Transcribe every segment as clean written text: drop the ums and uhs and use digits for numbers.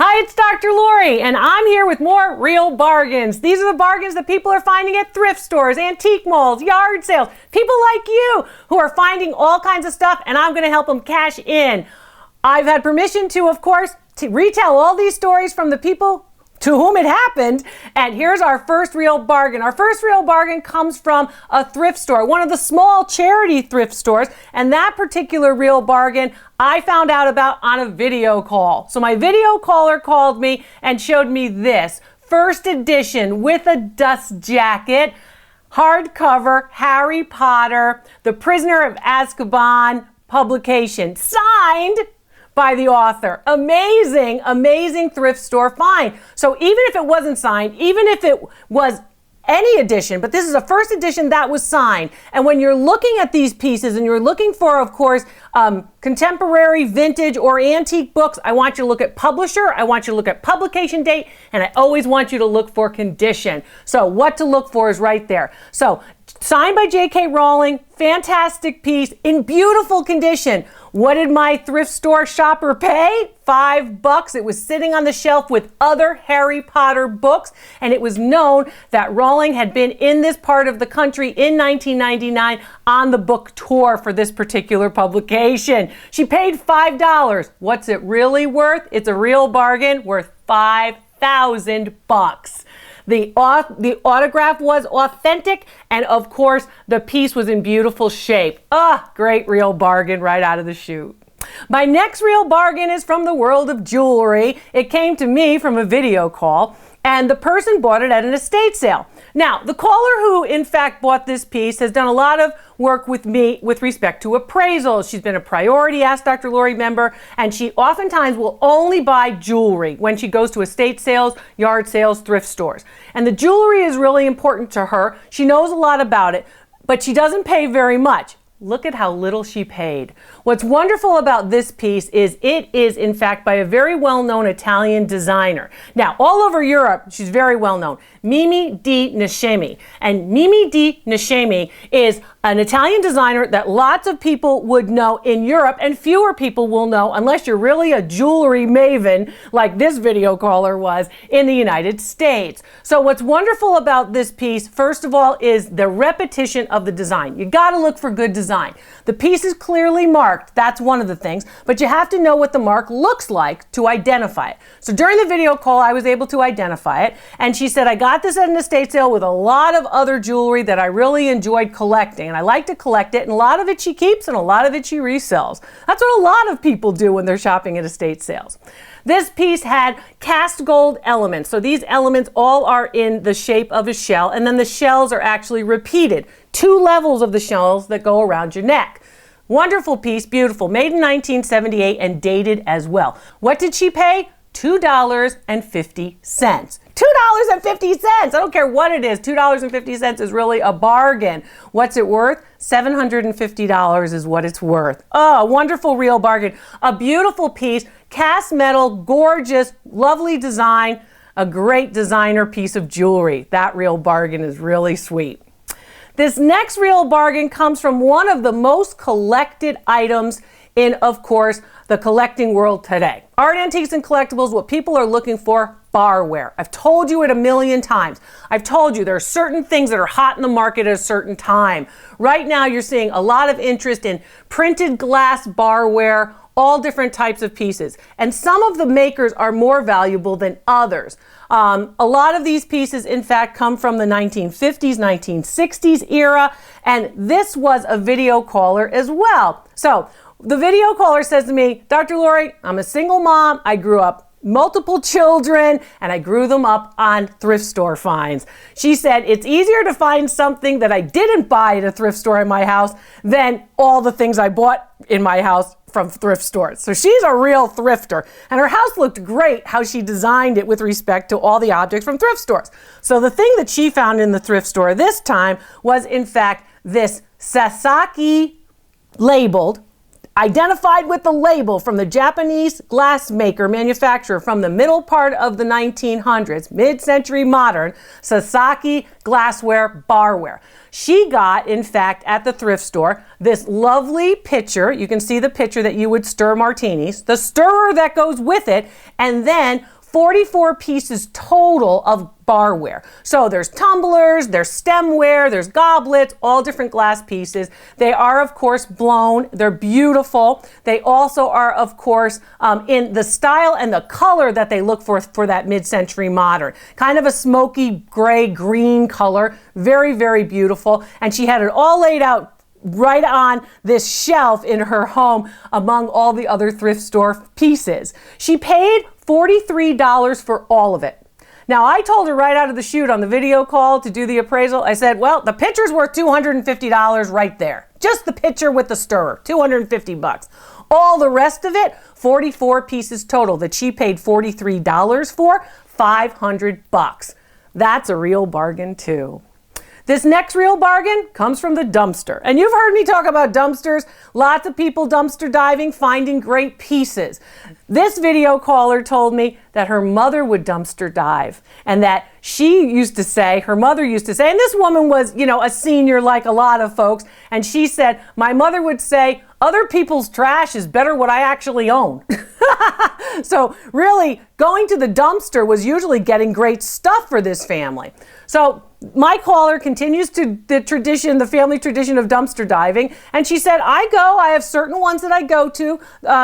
Hi, it's Dr. Lori, and I'm here with more real bargains. These are the bargains that people are finding at thrift stores, antique malls, yard sales. People like you who are finding all kinds of stuff, and I'm going to help them cash in. I've had permission to, of course, to retell all these stories from the people to whom it happened. And here's our first real bargain. Our first real bargain comes from a thrift store, one of the small charity thrift stores. And that particular real bargain I found out about on a video call. So my video caller called me and showed me this first edition with a dust jacket, hardcover, Harry Potter, The Prisoner of Azkaban publication, signed by the author. Amazing, amazing thrift store find. So even if it wasn't signed, even if it was any edition, but this is a first edition that was signed. And when you're looking at these pieces and you're looking for, of course, contemporary, vintage, or antique books, I want you to look at publisher, I want you to look at publication date, and I always want you to look for condition. So what to look for is right there. So signed by J.K. Rowling, fantastic piece in beautiful condition. What did my thrift store shopper pay? $5. It was sitting on the shelf with other Harry Potter books, and it was known that Rowling had been in this part of the country in 1999 on the book tour for this particular publication. She paid $5. What's it really worth? It's a real bargain, worth $5,000. The autograph was authentic, and of course, the piece was in beautiful shape. Great real bargain right out of the chute. My next real bargain is from the world of jewelry. It came to me from a video call, and the person bought it at an estate sale. Now, the caller who in fact bought this piece has done a lot of work with me with respect to appraisals. She's been a priority Ask Dr. Lori member, and she oftentimes will only buy jewelry when she goes to estate sales, yard sales, thrift stores. And the jewelry is really important to her. She knows a lot about it, but she doesn't pay very much. Look at how little she paid. What's wonderful about this piece is it is, in fact, by a very well-known Italian designer. Now, all over Europe, she's very well-known. Mimi di Niscemi. And Mimi di Niscemi is an Italian designer that lots of people would know in Europe, and fewer people will know unless you're really a jewelry maven like this video caller was in the United States. So what's wonderful about this piece, first of all, is the repetition of the design. You gotta look for good design. The piece is clearly marked, that's one of the things, but you have to know what the mark looks like to identify it. So during the video call, I was able to identify it, and she said, I got this at an estate sale with a lot of other jewelry that I really enjoyed collecting, and I like to collect it, and a lot of it she keeps and a lot of it she resells. That's what a lot of people do when they're shopping at estate sales. This piece had cast gold elements. So these elements all are in the shape of a shell, and then the shells are actually repeated. 2 levels of the shells that go around your neck. Wonderful piece, beautiful, made in 1978 and dated as well. What did she pay? $2.50. $2.50. I don't care what it is. $2.50 is really a bargain. What's it worth? $750 is what it's worth. Oh, a wonderful real bargain. A beautiful piece, cast metal, gorgeous, lovely design, a great designer piece of jewelry. That real bargain is really sweet. This next real bargain comes from one of the most collected items in, of course, the collecting world today. Art, antiques, and collectibles, what people are looking for, barware. I've told you it a million times. I've told you there are certain things that are hot in the market at a certain time. Right now, you're seeing a lot of interest in printed glass barware, all different types of pieces. And some of the makers are more valuable than others. A lot of these pieces, in fact, come from the 1950s, 1960s era, and this was a video caller as well. So the video caller says to me, Dr. Lori, I'm a single mom. I grew up multiple children, and I grew them up on thrift store finds. She said, it's easier to find something that I didn't buy at a thrift store in my house than all the things I bought in my house from thrift stores. So she's a real thrifter, and her house looked great how she designed it with respect to all the objects from thrift stores. So the thing that she found in the thrift store this time was, in fact, this Sasaki labeled identified with the label from the Japanese glassmaker manufacturer from the middle part of the 1900s, mid-century modern, Sasaki Glassware Barware. She got, in fact, at the thrift store, this lovely pitcher. You can see the pitcher that you would stir martinis, the stirrer that goes with it, and then 44 pieces total of barware. So there's tumblers, there's stemware, there's goblets, all different glass pieces. They are, of course, blown. They're beautiful. They also are, of course, in the style and the color that they look for that mid-century modern. Kind of a smoky gray green color. Very, very beautiful. And she had it all laid out right on this shelf in her home among all the other thrift store pieces. She paid $43 for all of it. Now, I told her right out of the chute on the video call to do the appraisal, I said, well, the pitcher's worth $250 right there. Just the pitcher with the stirrer, $250. All the rest of it, 44 pieces total that she paid $43 for, $500. That's a real bargain too. This next real bargain comes from the dumpster. And you've heard me talk about dumpsters. Lots of people dumpster diving, finding great pieces. This video caller told me that her mother would dumpster dive and that her mother used to say, and this woman was, a senior like a lot of folks, and she said, my mother would say, other people's trash is better what I actually own. So really, going to the dumpster was usually getting great stuff for this family. So my caller continues to the family tradition of dumpster diving, and she said, I have certain ones that I go to,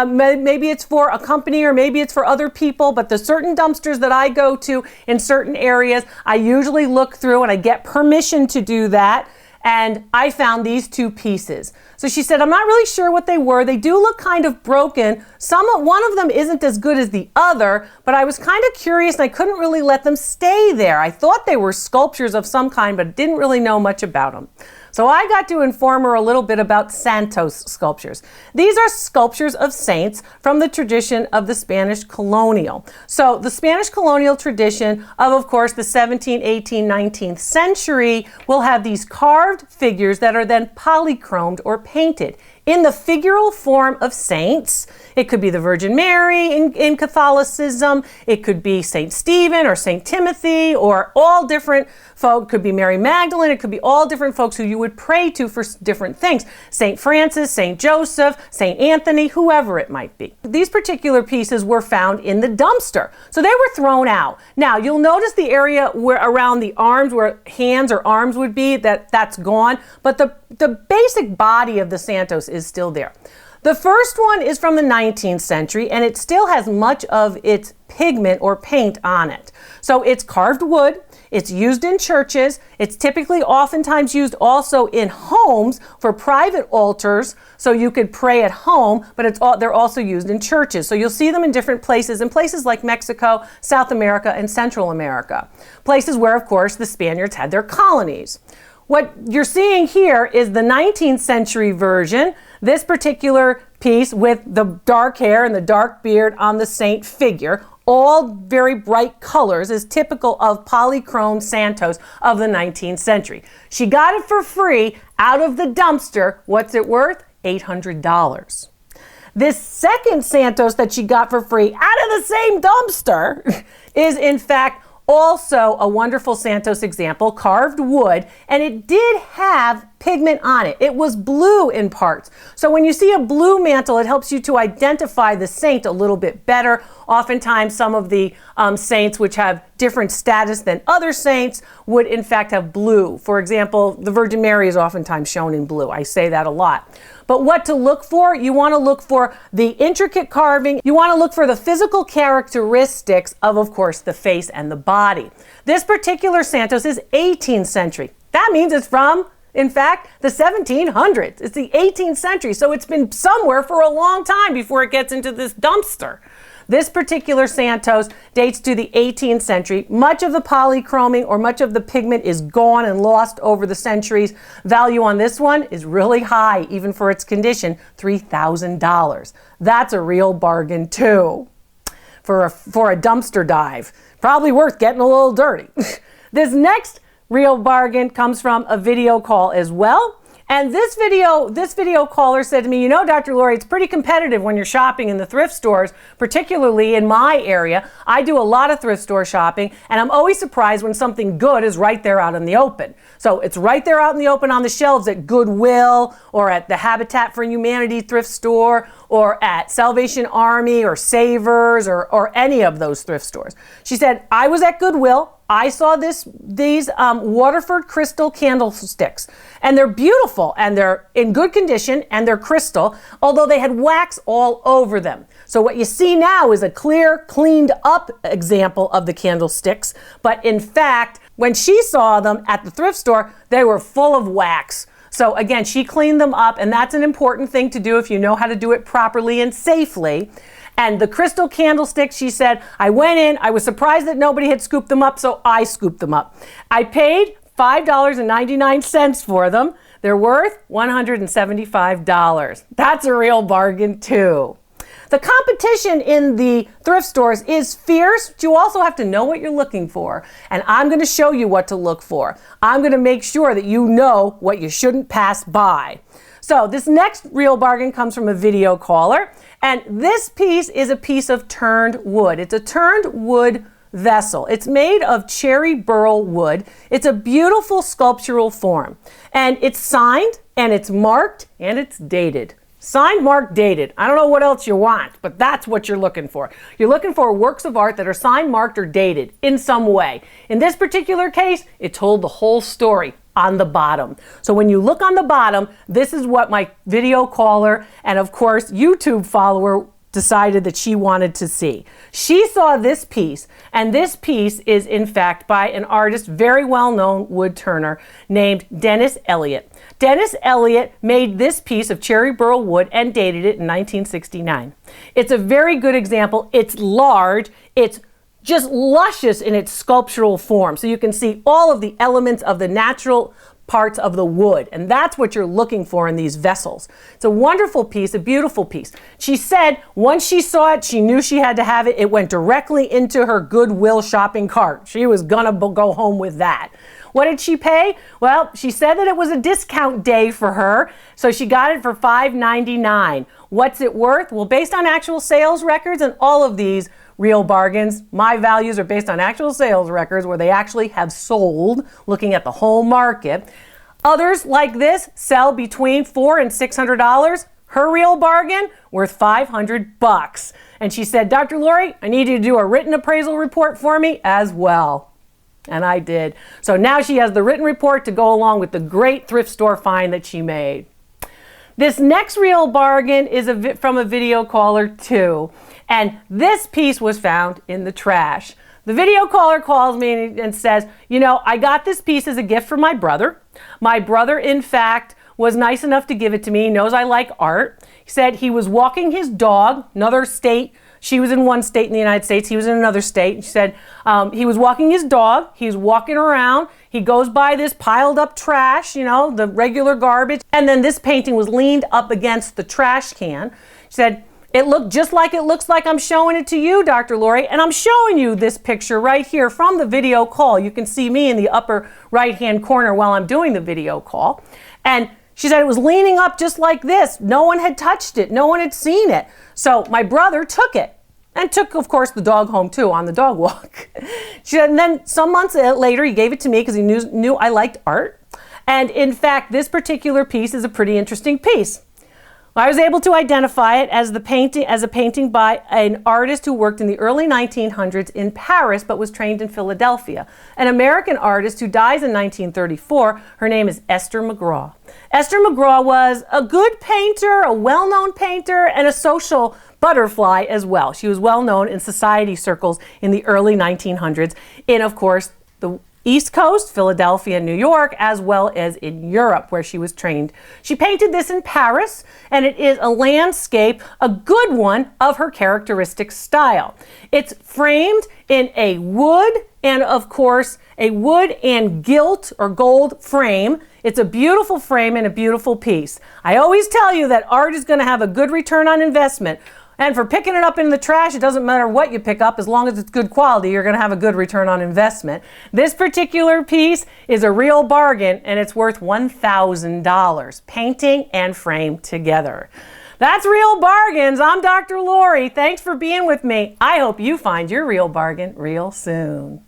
maybe it's for a company or maybe it's for other people, but the certain dumpsters that I go to in certain areas, I usually look through and I get permission to do that. And I found these two pieces. So she said, I'm not really sure what they were. They do look kind of broken. One of them isn't as good as the other, but I was kind of curious and I couldn't really let them stay there. I thought they were sculptures of some kind, but didn't really know much about them. So I got to inform her a little bit about Santos sculptures. These are sculptures of saints from the tradition of the Spanish colonial. So the Spanish colonial tradition of course, the 17th, 18th, 19th century will have these carved figures that are then polychromed or painted in the figural form of saints. It could be the Virgin Mary in Catholicism. It could be St. Stephen or St. Timothy or all different folk. It could be Mary Magdalene. It could be all different folks who you would pray to for different things. St. Francis, St. Joseph, St. Anthony, whoever it might be. These particular pieces were found in the dumpster. So they were thrown out. Now, you'll notice the area around the arms where hands or arms would be, that's gone. But the basic body of the Santos is still there. The first one is from the 19th century, and it still has much of its pigment or paint on it. So it's carved wood, it's used in churches, it's typically oftentimes used also in homes for private altars, so you could pray at home, but they're also used in churches. So you'll see them in different places like Mexico, South America, and Central America. Places where, of course, the Spaniards had their colonies. What you're seeing here is the 19th century version, this particular piece with the dark hair and the dark beard on the saint figure, all very bright colors, is typical of polychrome Santos of the 19th century. She got it for free out of the dumpster. What's it worth? $800. This second Santos that she got for free out of the same dumpster is in fact also a wonderful Santos example, carved wood, and it did have pigment on it. It was blue in parts. So when you see a blue mantle, it helps you to identify the saint a little bit better. Oftentimes, some of the saints which have different status than other saints would in fact have blue. For example, the Virgin Mary is oftentimes shown in blue. I say that a lot. But what to look for? You want to look for the intricate carving. You want to look for the physical characteristics of course, the face and the body. This particular Santos is 18th century. That means it's from, in fact, the 1700s. It's the 18th century, so it's been somewhere for a long time before it gets into this dumpster. This particular Santos dates to the 18th century. Much of the polychroming or much of the pigment is gone and lost over the centuries. Value on this one is really high, even for its condition, $3,000. That's a real bargain too for a dumpster dive. Probably worth getting a little dirty. This next real bargain comes from a video call as well. And this video caller said to me, you know, Dr. Lori, it's pretty competitive when you're shopping in the thrift stores, particularly in my area. I do a lot of thrift store shopping, and I'm always surprised when something good is right there out in the open. So it's right there out in the open on the shelves at Goodwill or at the Habitat for Humanity thrift store or at Salvation Army or Savers or any of those thrift stores. She said, I was at Goodwill. I saw these Waterford crystal candlesticks, and they're beautiful, and they're in good condition, and they're crystal, although they had wax all over them. So what you see now is a clear, cleaned up example of the candlesticks, but in fact, when she saw them at the thrift store, they were full of wax. So again, she cleaned them up, and that's an important thing to do if you know how to do it properly and safely. And the crystal candlesticks, she said, I went in, I was surprised that nobody had scooped them up, so I scooped them up. I paid $5.99 for them. They're worth $175. That's a real bargain too. The competition in the thrift stores is fierce, but you also have to know what you're looking for. And I'm going to show you what to look for. I'm going to make sure that you know what you shouldn't pass by. So this next real bargain comes from a video caller, and this piece is a piece of turned wood. It's a turned wood vessel. It's made of cherry burl wood. It's a beautiful sculptural form, and it's signed, and it's marked, and it's dated. Signed, marked, dated. I don't know what else you want, but that's what you're looking for. You're looking for works of art that are signed, marked, or dated in some way. In this particular case, it told the whole story on the bottom. So when you look on the bottom, this is what my video caller and of course YouTube follower decided that she wanted to see. She saw this piece, and this piece is in fact by an artist, very well-known wood turner named Dennis Elliott. Dennis Elliott made this piece of cherry burl wood and dated it in 1969. It's a very good example. It's large. It's just luscious in its sculptural form. So you can see all of the elements of the natural parts of the wood, and that's what you're looking for in these vessels. It's a wonderful piece, a beautiful piece. She said once she saw it, she knew she had to have it. It went directly into her Goodwill shopping cart. She was gonna go home with that. What did she pay? Well, she said that it was a discount day for her, so she got it for $5.99. What's it worth? Well, based on actual sales records and all of these real bargains, my values are based on actual sales records where they actually have sold, looking at the whole market. Others like this sell between $400 and $600. Her real bargain worth $500. And she said, Dr. Lori, I need you to do a written appraisal report for me as well. And I did. So now she has the written report to go along with the great thrift store find that she made. This next real bargain is from a video caller too. And this piece was found in the trash. The video caller calls me and says, you know, I got this piece as a gift from my brother. My brother, in fact, was nice enough to give it to me. He knows I like art. He said he was walking his dog, another state. She was in one state in the United States. He was in another state. She said he was walking his dog. He's walking around. He goes by this piled up trash, you know, the regular garbage. And then this painting was leaned up against the trash can. She said, it looked just like it looks like I'm showing it to you, Dr. Lori, and I'm showing you this picture right here from the video call. You can see me in the upper right-hand corner while I'm doing the video call. And she said it was leaning up just like this. No one had touched it. No one had seen it. So my brother took it and took, of course, the dog home too on the dog walk. She said, and then some months later, he gave it to me because he knew I liked art. And in fact, this particular piece is a pretty interesting piece. I was able to identify it as a painting by an artist who worked in the early 1900s in Paris but was trained in Philadelphia. An American artist who dies in 1934. Her name is Esther McGraw. Esther McGraw was a good painter, a well-known painter, and a social butterfly as well. She was well known in society circles in the early 1900s in, of course, the East Coast, Philadelphia, New York, as well as in Europe, where she was trained. She painted this in Paris, and it is a landscape, a good one, of her characteristic style. It's framed in a wood and, of course, a wood and gilt or gold frame. It's a beautiful frame and a beautiful piece. I always tell you that art is going to have a good return on investment And for picking it up in the trash, it doesn't matter what you pick up, as long as it's good quality, you're going to have a good return on investment. This particular piece is a real bargain, and it's worth $1,000, painting and frame together. That's Real Bargains. I'm Dr. Lori. Thanks for being with me. I hope you find your real bargain real soon.